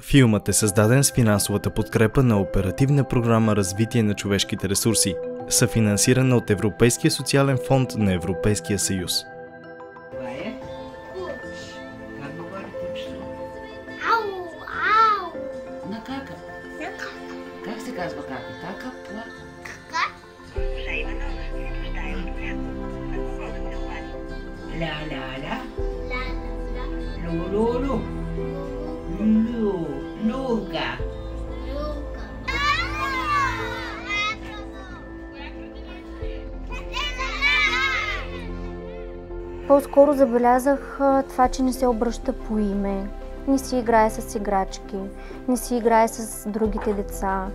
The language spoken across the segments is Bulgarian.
Филмът е създаден с финансовата подкрепа на Оперативна програма Развитие на човешките ресурси, съфинансирана от Европейския социален фонд на Европейския съюз. Това е? Как говори кучето? Ау, ау. На кака. На кака. Как се казва кака? Кака, плак. Кака? Ля, ля, ля. Ла, ла, Лу, лу, лу. Лу, луга. люка. По-скоро забелязах това, че не се обръща по име, не си играе с играчки, не си играе с другите деца,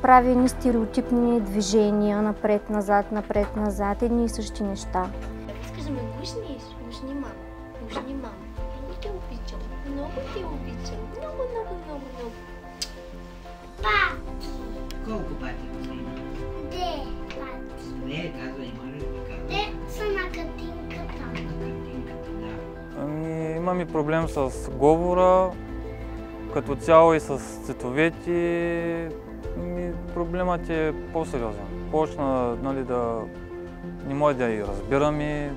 прави едни стереотипни движения напред-назад, едни и същи неща. Искаш да ме гушниш? Гушни мама. Гушни мама. Много те обичам. Много те обичам. Много, много, много, много. Пати. Колко пати го има? Де пати. Две, казва, има ли така? Те са на картинката. На картинката, да. Имаме проблем с говора, като цяло и с цветовете. Проблемът е по-сериозен. Почна да не може да ги разбираме,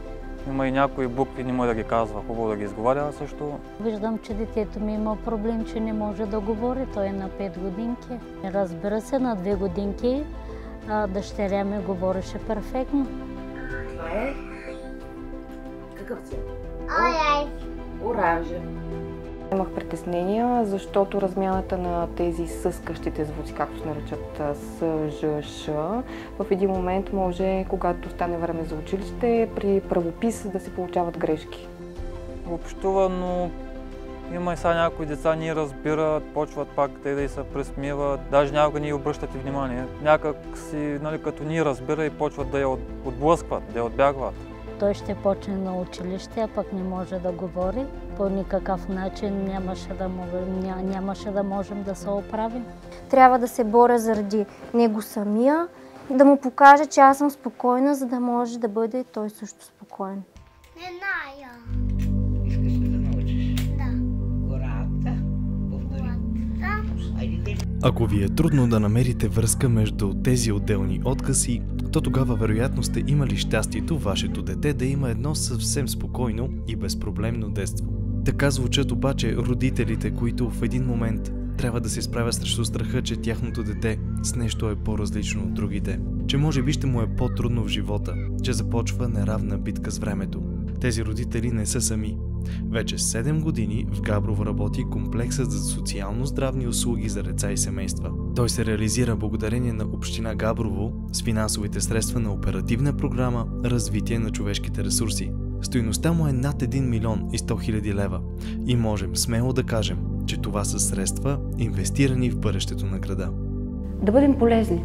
има и някои букви, не може да ги казва, хубаво да ги изговаря също. Виждам, че детето ми има проблем, че не може да говори. Той е на 5 годинки. Разбира се, на 2 годинки дъщеря ми говореше перфектно. Това е? Какъв цвет? Ай, Оранжев. Имах притеснения, защото размяната на тези съскащите звуци, както се наричат С, Ж, Ш, в един момент може, когато стане време за училище, при правопис да се получават грешки. Общува, но има и сега някои деца не разбират, почват пак те да и се пресмиват, даже някога не обръщат и внимание. Някак си, като ни разбира и почват да я отблъскват, да я отбягват. Той ще почне на училище, а пък не може да говори. По никакъв начин нямаше да можем да се оправим. Трябва да се боря заради него самия и да му покажа, че аз съм спокойна, за да може да бъде той също спокоен. не ная. Искаш ли да научиш? Да. Гората. Повтори. Да. Айде. Ако ви е трудно да намерите връзка между тези отделни откази, то тогава вероятно сте имали щастието вашето дете да има едно съвсем спокойно и безпроблемно детство. Така звучат обаче родителите, които в един момент трябва да се справят срещу страха, че тяхното дете с нещо е по-различно от другите, че може би ще му е по-трудно в живота, че започва неравна битка с времето. Тези родители не са сами. Вече 7 години в Габрово работи комплексът за социално-здравни услуги за деца и семейства. Той се реализира благодарение на община Габрово с финансовите средства на Оперативна програма Развитие на човешките ресурси. Стойността му е над 1 милион и 100 хиляди лева и можем смело да кажем, че това са средства, инвестирани в бъдещето на града. Да бъдем полезни,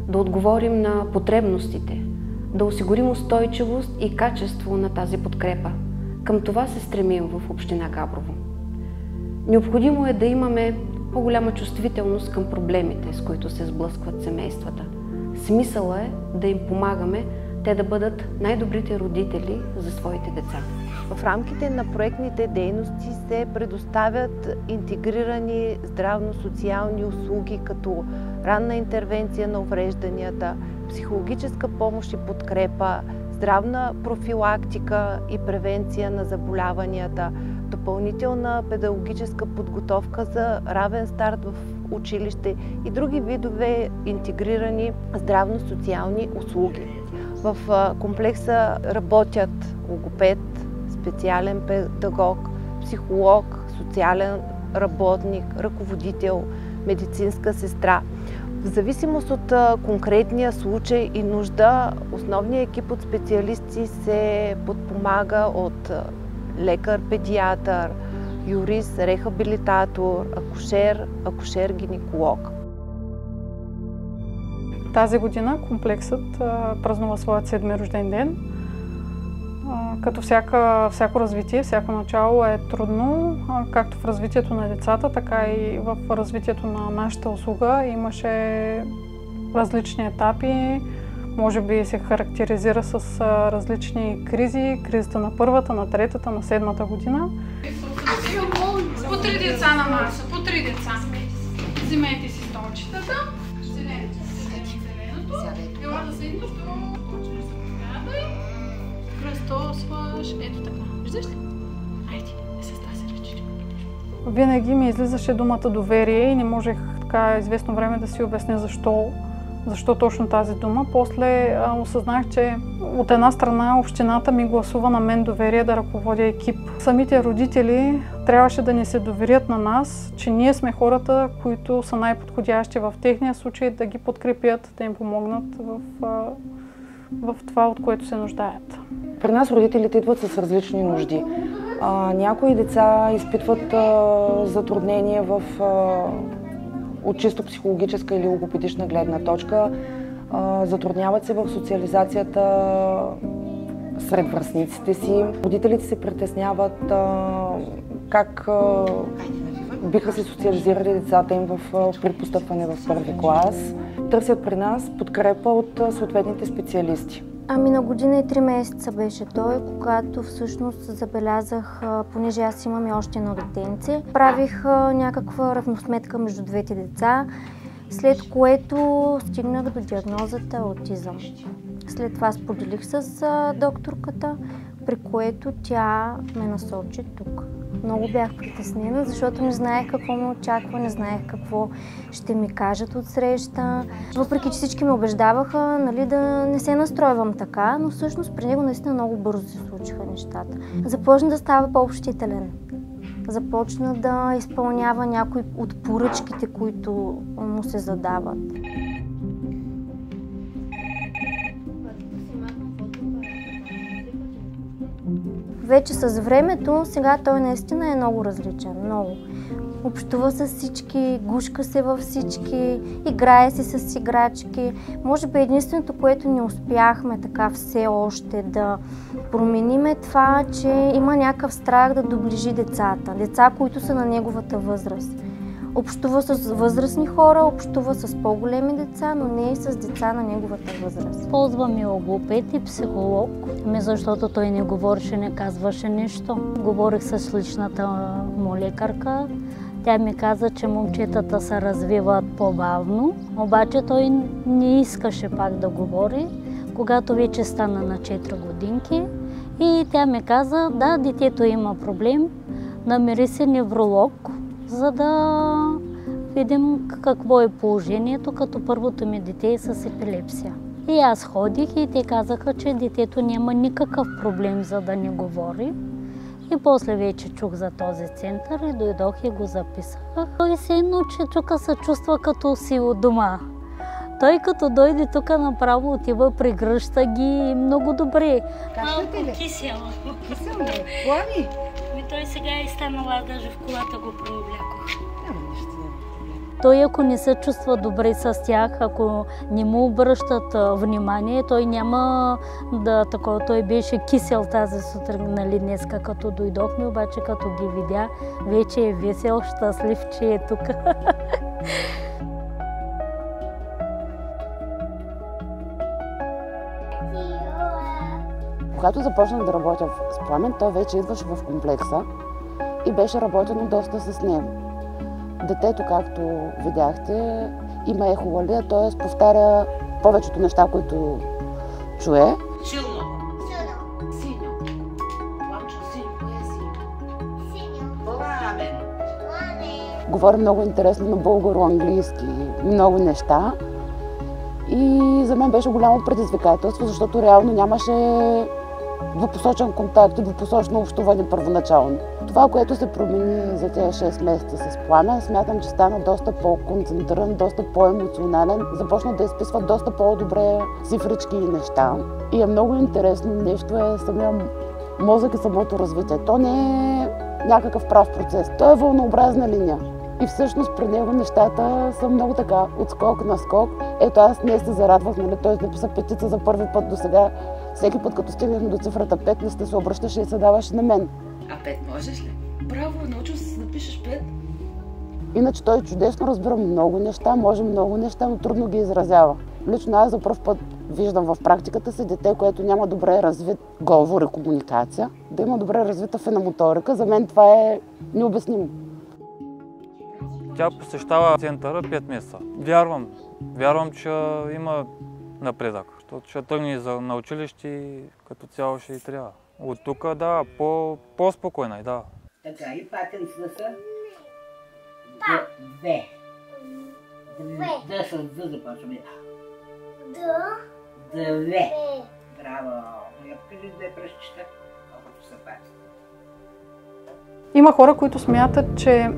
да отговорим на потребностите, да осигурим устойчивост и качество на тази подкрепа. Към това се стремим в община Габрово. Необходимо е да имаме по-голяма чувствителност към проблемите, с които се сблъскват семействата. Смисъла е да им помагаме те да бъдат най-добрите родители за своите деца. В рамките на проектните дейности се предоставят интегрирани здравно-социални услуги, като ранна интервенция на уврежданията, психологическа помощ и подкрепа, здравна профилактика и превенция на заболяванията, допълнителна педагогическа подготовка за равен старт в училище и други видове интегрирани здравно-социални услуги. В комплекса работят логопед, специален педагог, психолог, социален работник, ръководител, медицинска сестра. В зависимост от конкретния случай и нужда, основният екип от специалисти се подпомага от лекар, педиатър, юрист, рехабилитатор, акушер, акушер-гинеколог. Тази година комплексът празнува своят 7-ми рожден ден. Като всяко развитие, всяко начало е трудно, както в развитието на децата, така и в развитието на нашата услуга. Имаше различни етапи, може би се характеризира с различни кризи. Кризата на първата, на третата, на 7-та година. 3 деца на маса, по 3 деца. Вземете си столчетата. Зеленото. Ела да седнеш, точно се погадай. Кръстосваш. Ето така. Виждаш ли? Айде, не се стаси ръчичка. Винаги ми излизаше думата доверие и не можех така известно време да си обясня защо точно тази дума. После осъзнах, че от една страна общината ми гласува на мен доверие да ръководя екип. Самите родители трябваше да ни се доверят на нас, че ние сме хората, които са най-подходящи в техния случай, да ги подкрепят, да им помогнат в това, от което се нуждаят. При нас родителите идват с различни нужди. Някои деца изпитват затруднения от чисто психологическа или логопедична гледна точка. Затрудняват се в социализацията сред връстниците си. Родителите се притесняват как биха се социализирали децата им при постъпване в първи клас. Търсят при нас подкрепа от съответните специалисти. Ами на година и 3 месеца беше той, когато всъщност забелязах, понеже аз имам и още едно детенце, правих някаква равносметка между двете деца, след което стигнах до диагнозата аутизъм. След това споделих с докторката, при което тя ме насочи тук. Много бях притеснена, защото не знаех какво ме очаква, не знаех какво ще ми кажат от среща. Въпреки че всички ме убеждаваха, нали, да не се настройвам така, но всъщност при него наистина много бързо се случиха нещата. Започна да става по-общителен. Започна да изпълнява някои от поръчките, които му се задават. Вече с времето, сега той наистина е много различен, много. Общува с всички, гушка се във всички, играе се с играчки. Може би единственото, което не успяхме така все още да променим е това, че има някакъв страх да доближи децата. Деца, които са на неговата възраст. Общува с възрастни хора, общува с по-големи деца, но не и с деца на неговата възраст. Ползваме логопед и психолог, защото той не говореше, не казваше нищо. Говорих с личната му лекарка. Тя ми каза, че момчетата се развиват по-бавно, обаче той не искаше пак да говори, когато вече стана на 4 годинки. И тя ми каза, да, детето има проблем, намери се невролог, за да видим какво е положението, като първото ми дете е с епилепсия. И аз ходих и те казаха, че детето няма никакъв проблем, за да не говори. И после вече чух за този център и дойдох и го записах. Той се научи, тук се чувства като си у дома. Той като дойде тук направо отива, прегръща ги много добре. Малко кисел. Кисел ли? Плани? Той сега е станала, даже в колата го преоблякох. Той ако не се чувства добре с тях, ако не му обръщат внимание, той няма да такова. Той беше кисел тази сутрин, нали, днеска, като дойдохме, обаче като ги видя, вече е весел, щастлив, че е тук. Когато започнах да работя с Пламен, той вече идваше в комплекса и беше работено доста с него. Детето, както видяхте, има ехолалия, т.е. повтаря повечето неща, които чуе. Силно. Синьо. Пламчо, синьо. Кое е синьо? Пламен. Говори много интересно на българо-английски, много неща. И за мен беше голямо предизвикателство, защото реално нямаше двупосочен контакт и двупосочно общуване първоначално. Това, което се промени за тези 6 месеца с Пламен, смятам, че стана доста по-концентриран, доста по-емоционален. Започна да изписва доста по-добре цифрички и неща. И е много интересно нещо е самия мозък и самото развитие. То не е някакъв прав процес, то е вълнообразна линия. И всъщност при него нещата са много така, от скок на скок. Ето аз днес се зарадвах, нали, той написа петица за първи път до сега. Всеки път, като стигнахме до цифрата 5, не сте се обръщаше и се даваше на мен. А 5 можеш ли? Браво, научил се да напишеш 5. Иначе той чудесно разбира много неща, може много неща, но трудно ги изразява. Лично аз за пръв път виждам в практиката си дете, което няма добре развит говор и комуникация, да има добре развита феномоторика. За мен това е необяснимо. Тя посещава центъра 5 месеца. Вярвам, че има напредък, защото ще тръгне на училище и като цяло ще и трябва. От тук, да, по-спокойна и да. Така, и патенцата са две. Да с Д започваме. Две. Браво. Я покажи две пръстчета, колкото са патенцата. Има хора, които смятат, че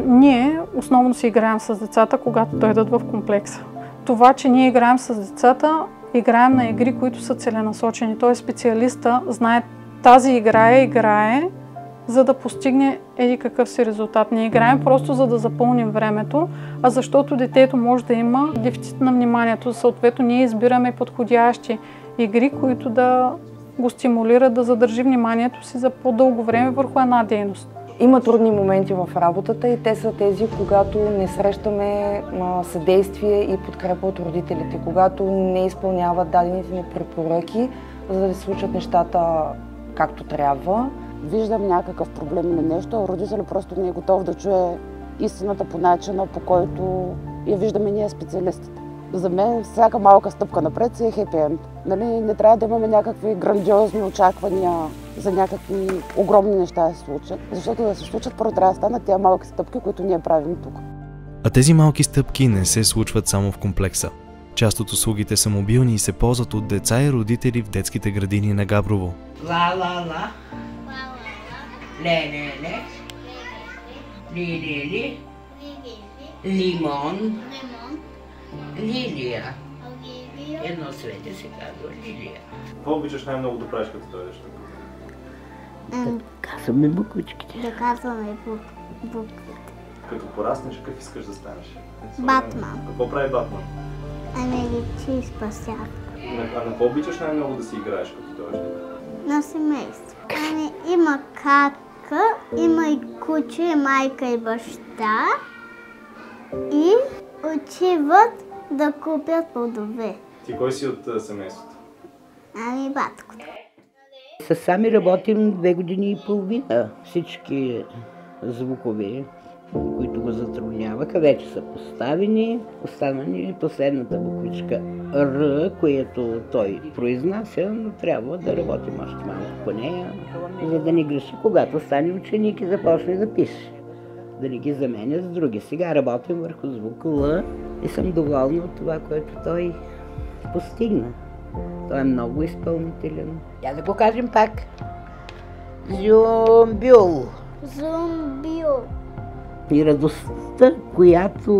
ние основно си играем с децата, когато дойдат в комплекса. Това, че ние играем с децата, играем на игри, които са целенасочени. Той специалиста знае тази играе, за да постигне еди какъв си резултат. Не играем просто за да запълним времето, а защото детето може да има дефицит на вниманието. Съответно, ние избираме подходящи игри, които да го стимулират да задържи вниманието си за по-дълго време върху една дейност. Има трудни моменти в работата и те са тези, когато не срещаме съдействие и подкрепа от родителите, когато не изпълняват дадените ни препоръки, за да се случат нещата както трябва. Виждам някакъв проблем или нещо, а родителят просто не е готов да чуе истината по начина, по който я виждаме ние специалистите. За мен всяка малка стъпка напред си е хепи енд. Нали, не трябва да имаме някакви грандиозни очаквания за някакви огромни неща да се случат. Защото да се случат, първо трябва да станат тези малки стъпки, които ние правим тук. А тези малки стъпки не се случват само в комплекса. Част от услугите са мобилни и се ползват от деца и родители в детските градини на Габрово. Ла-ла-ла. Ле-ле-ле. Ли-ли-ли. Лимон. Лилия. Едно свете се казва Лилия. Какво обичаш най-много да правиш като дойдеш тук? Да казваме буквичките. Да казваме буквите. Като пораснеш, какъв искаш да станеш? Батман. Какво прави Батман? Лечи и спасява. А на какво обичаш най-много да си играеш като дойдеш тук? На семейство. Има кака, има и куче, и майка и баща. И отиват да купят плодове. Ти кой си от семейството? Баткото. Сами работим 2 години и половина. Всички звукове, които го затрудняваха, вече са поставени. Остана ни последната буквичка Р, което той произнася, но трябва да работим още малко по нея, за да не греши, когато стане ученик и започне да пише. Да не ги заменя с други. Сега работим върху звука Л и съм доволна от това, което той постигна. Той е много изпълнителен. Я да го кажем пак. Зюмбюл. Зумбил. И радостта, която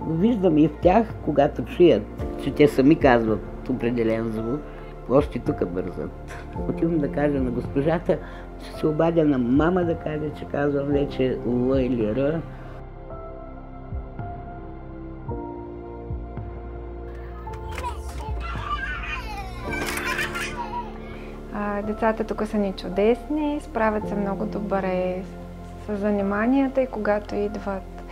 виждам и в тях, когато чуят, че те сами казват определен звук, още тук бързат. Отивам да кажа на госпожата, ще се обадя на мама да каже, че казвам вече Л или Р. Децата тук са ни чудесни, справят се много добре с заниманията и когато идват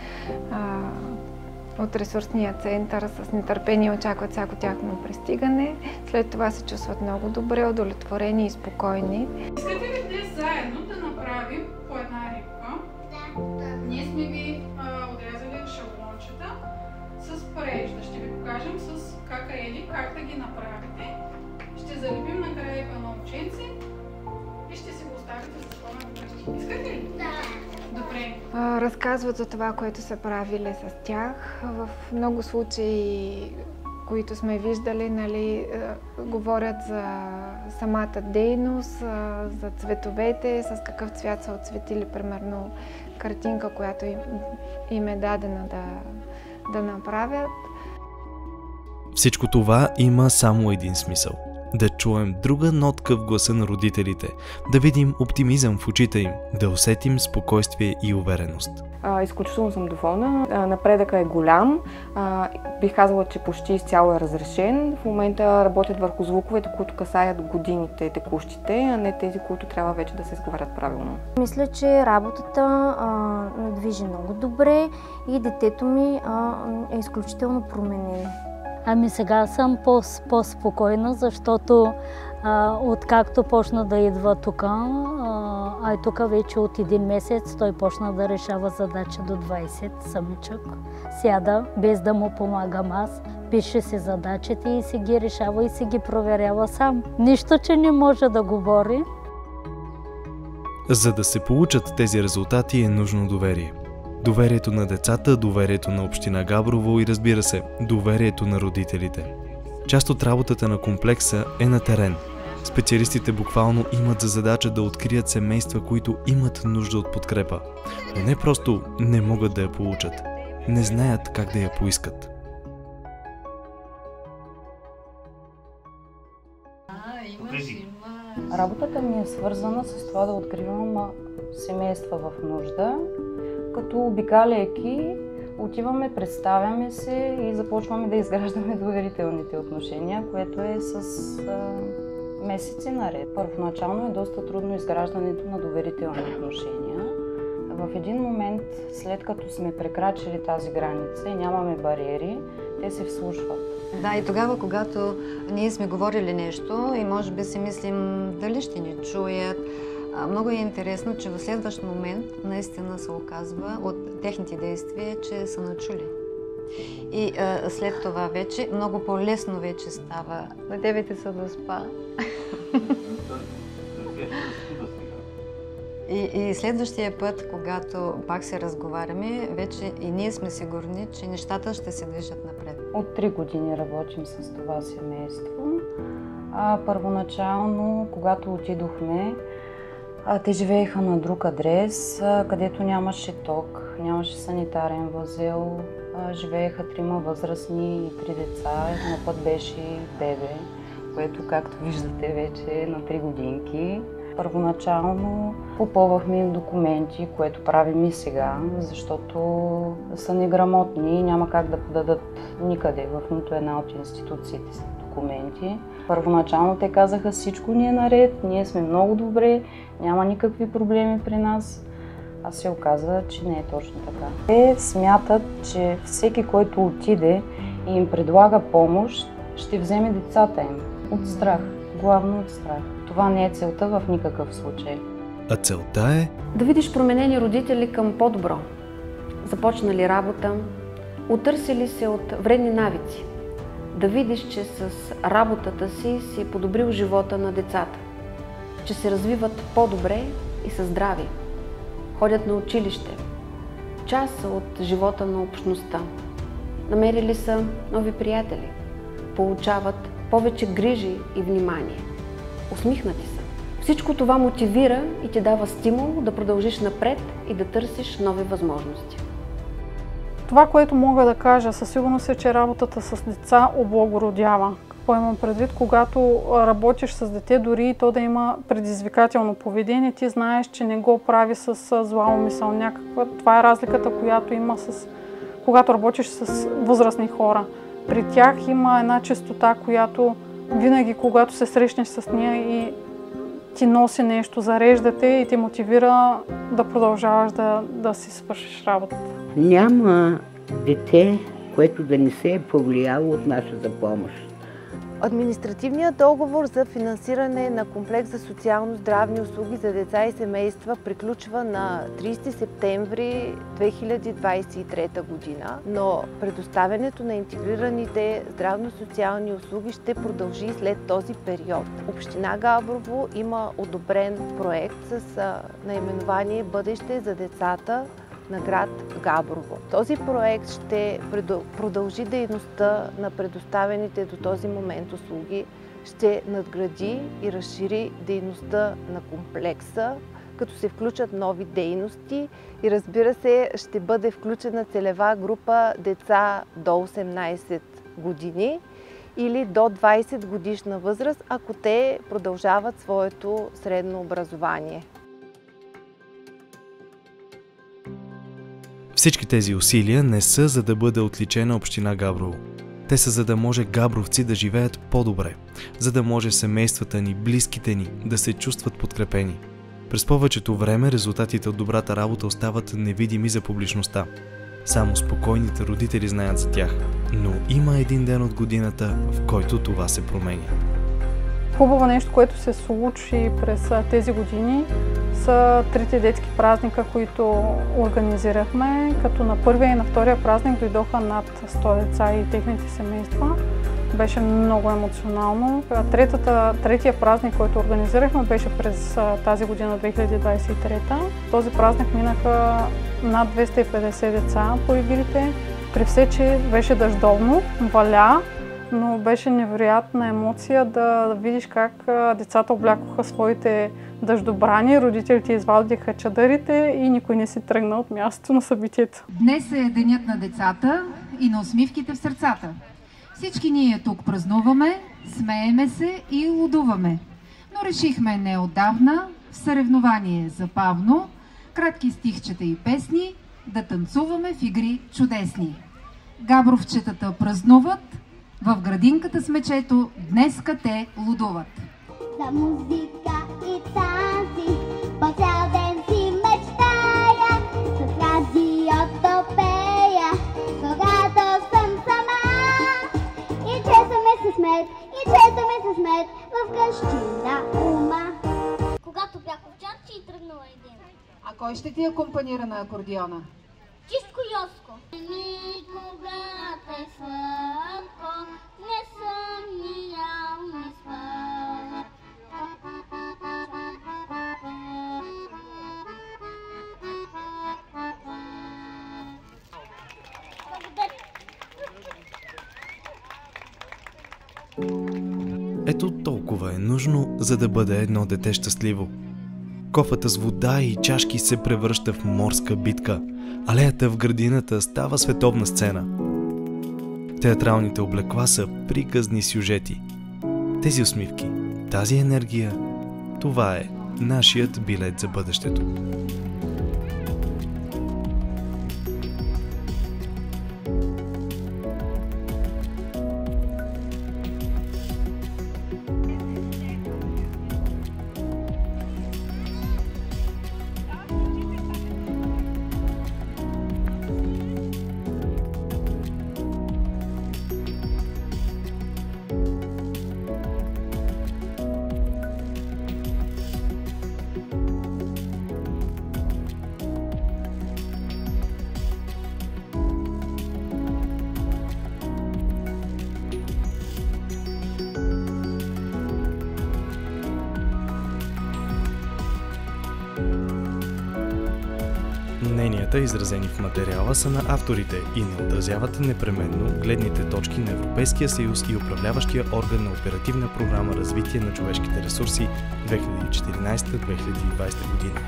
от ресурсния център с нетърпение очакват всяко тяхно пристигане. След това се чувстват много добре, удовлетворени и спокойни. Искате ли днес заедно да направим по една рибка? Да. Ние сме ви отрязали шаблончета с прежда. Ще ви покажем с какаели как да ги направите. Ще залепим накрая едно ученце и ще си го оставите за спомен вкъщи. Искате ли? Да. Добре. Разказват за това, което са правили с тях. В много случаи, които сме виждали, нали, говорят за самата дейност, за цветовете, с какъв цвят са отцветили, примерно картинка, която им е дадена да направят. Всичко това има само един смисъл. Да чуем друга нотка в гласа на родителите, да видим оптимизъм в очите им, да усетим спокойствие и увереност. Изключително съм доволна. Напредъкът е голям. Бих казала, че почти изцяло е разрешен. В момента работят върху звуковете, които касаят годините, текущите, а не тези, които трябва вече да се изговарят правилно. Мисля, че работата движи много добре и детето ми е изключително променено. Ами сега съм по-спокойна, защото откакто почна да идва тук, а и тук вече от 1 месец той почна да решава задача до 20 самичък. Сяда, без да му помагам аз, пише си задачите и си ги решава и си ги проверява сам. Нищо, че не може да говори. За да се получат тези резултати е нужно доверие. Доверието на децата, доверието на община Габрово и, разбира се, доверието на родителите. Част от работата на комплекса е на терен. Специалистите буквално имат за задача да открият семейства, които имат нужда от подкрепа, но не просто не могат да я получат, не знаят как да я поискат. Работата ми е свързана с това да откривам семейства в нужда, като обикаляйки отиваме, представяме се и започваме да изграждаме доверителните отношения, което е с месеци наред. Първоначално е доста трудно изграждането на доверителни отношения. В един момент, след като сме прекрачили тази граница и нямаме бариери, те се вслушват. Да, и тогава, когато ние сме говорили нещо и може би си мислим дали ще ни чуят, много е интересно, че в следващ момент наистина се оказва от техните действия, че са начули. И след това вече много по-лесно вече става. Надявайте се да спа. И следващия път, когато пак се разговаряме, вече и ние сме сигурни, че нещата ще се движат напред. От 3 години работим с това семейство. Първоначално, когато отидохме, те живееха на друг адрес, където нямаше ток, нямаше санитарен възел. Живееха 3 възрастни и 3 деца. На път беше бебе, което, както виждате, вече е на 3 годинки. Първоначално попълвахме им документи, което правим и сега, защото са неграмотни и няма как да подадат никъде в нито една от институциите си документи. Първоначално те казаха: всичко ни е наред, ние сме много добре, няма никакви проблеми при нас. А се оказа, че не е точно така. Те смятат, че всеки, който отиде и им предлага помощ, ще вземе децата им. От страх. Главно от страх. Това не е целта в никакъв случай. А целта е да видиш променени родители към по-добро. Започнали работа, отърсили се от вредни навици. Да видиш, че с работата си подобрил живота на децата. Че се развиват по-добре и са здрави. Ходят на училище. Част са от живота на общността. Намерили са нови приятели. Получават повече грижи и внимание. Усмихнати са. Всичко това мотивира и ти дава стимул да продължиш напред и да търсиш нови възможности. Това, което мога да кажа със сигурност е, че работата с деца облагородява. Какво имам предвид? Когато работиш с дете, дори и то да има предизвикателно поведение, ти знаеш, че не го прави с зла умисъл някаква. Това е разликата, която има когато работиш с възрастни хора. При тях има една чистота, която винаги, когато се срещнеш с нея и ти носи нещо, зареждате и те мотивира да продължаваш да си свършиш работата. Няма дете, което да не се е повлияло от нашата помощ. Административният договор за финансиране на комплекс за социално-здравни услуги за деца и семейства приключва на 30 септември 2023 година, но предоставянето на интегрираните здравно-социални услуги ще продължи след този период. Община Габрово има одобрен проект с наименование "Бъдеще за децата" на град Габрово. Този проект ще продължи дейността на предоставените до този момент услуги, ще надгради и разшири дейността на комплекса, като се включат нови дейности и, разбира се, ще бъде включена целева група деца до 18 години или до 20 годишна възраст, ако те продължават своето средно образование. Всички тези усилия не са за да бъде отличена община Габрово. Те са за да може габровци да живеят по-добре, за да може семействата ни, близките ни да се чувстват подкрепени. През повечето време резултатите от добрата работа остават невидими за публичността. Само спокойните родители знаят за тях. Но има един ден от годината, в който това се променя. Хубаво нещо, което се случи през тези години, са трите детски празника, които организирахме, като на първия и на втория празник дойдоха над 100 деца и техните семейства. Беше много емоционално. Третия празник, който организирахме, беше през тази година, 2023. Този празник минаха над 250 деца по игрите. При все, че беше дъждовно, валя, но беше невероятна емоция да видиш как децата облякоха своите дъждобрани, родителите извадиха чадърите и никой не си тръгна от мястото на събитието. Днес е денят на децата и на усмивките в сърцата. Всички ние тук празнуваме, смееме се и лудуваме. Но решихме неотдавна в съревнование забавно, кратки стихчета и песни, да танцуваме в игри чудесни. Габровчетата празнуват, в градинката с мечето днеска те лудуват. За музика и танци по цял ден си мечтая, с радиото пея, когато съм сама. И често ме се смеят в къщи на ума. Когато бях овчарче и тръгнала един. А кой ще ти акомпанира на акордеона? Чистко Йоско. Никога те сладко, не съм ни ял, ни спал. Ето толкова е нужно, за да бъде едно дете щастливо. Кофата с вода и чашки се превръща в морска битка. Алеята в градината става световна сцена. Театралните облекла са приказни сюжети. Тези усмивки, тази енергия, това е нашият билет за бъдещето. Мненията, изразени в материала, са на авторите и не отразяват непременно гледните точки на Европейския съюз и управляващия орган на Оперативна програма Развитие на човешките ресурси 2014-2020 година.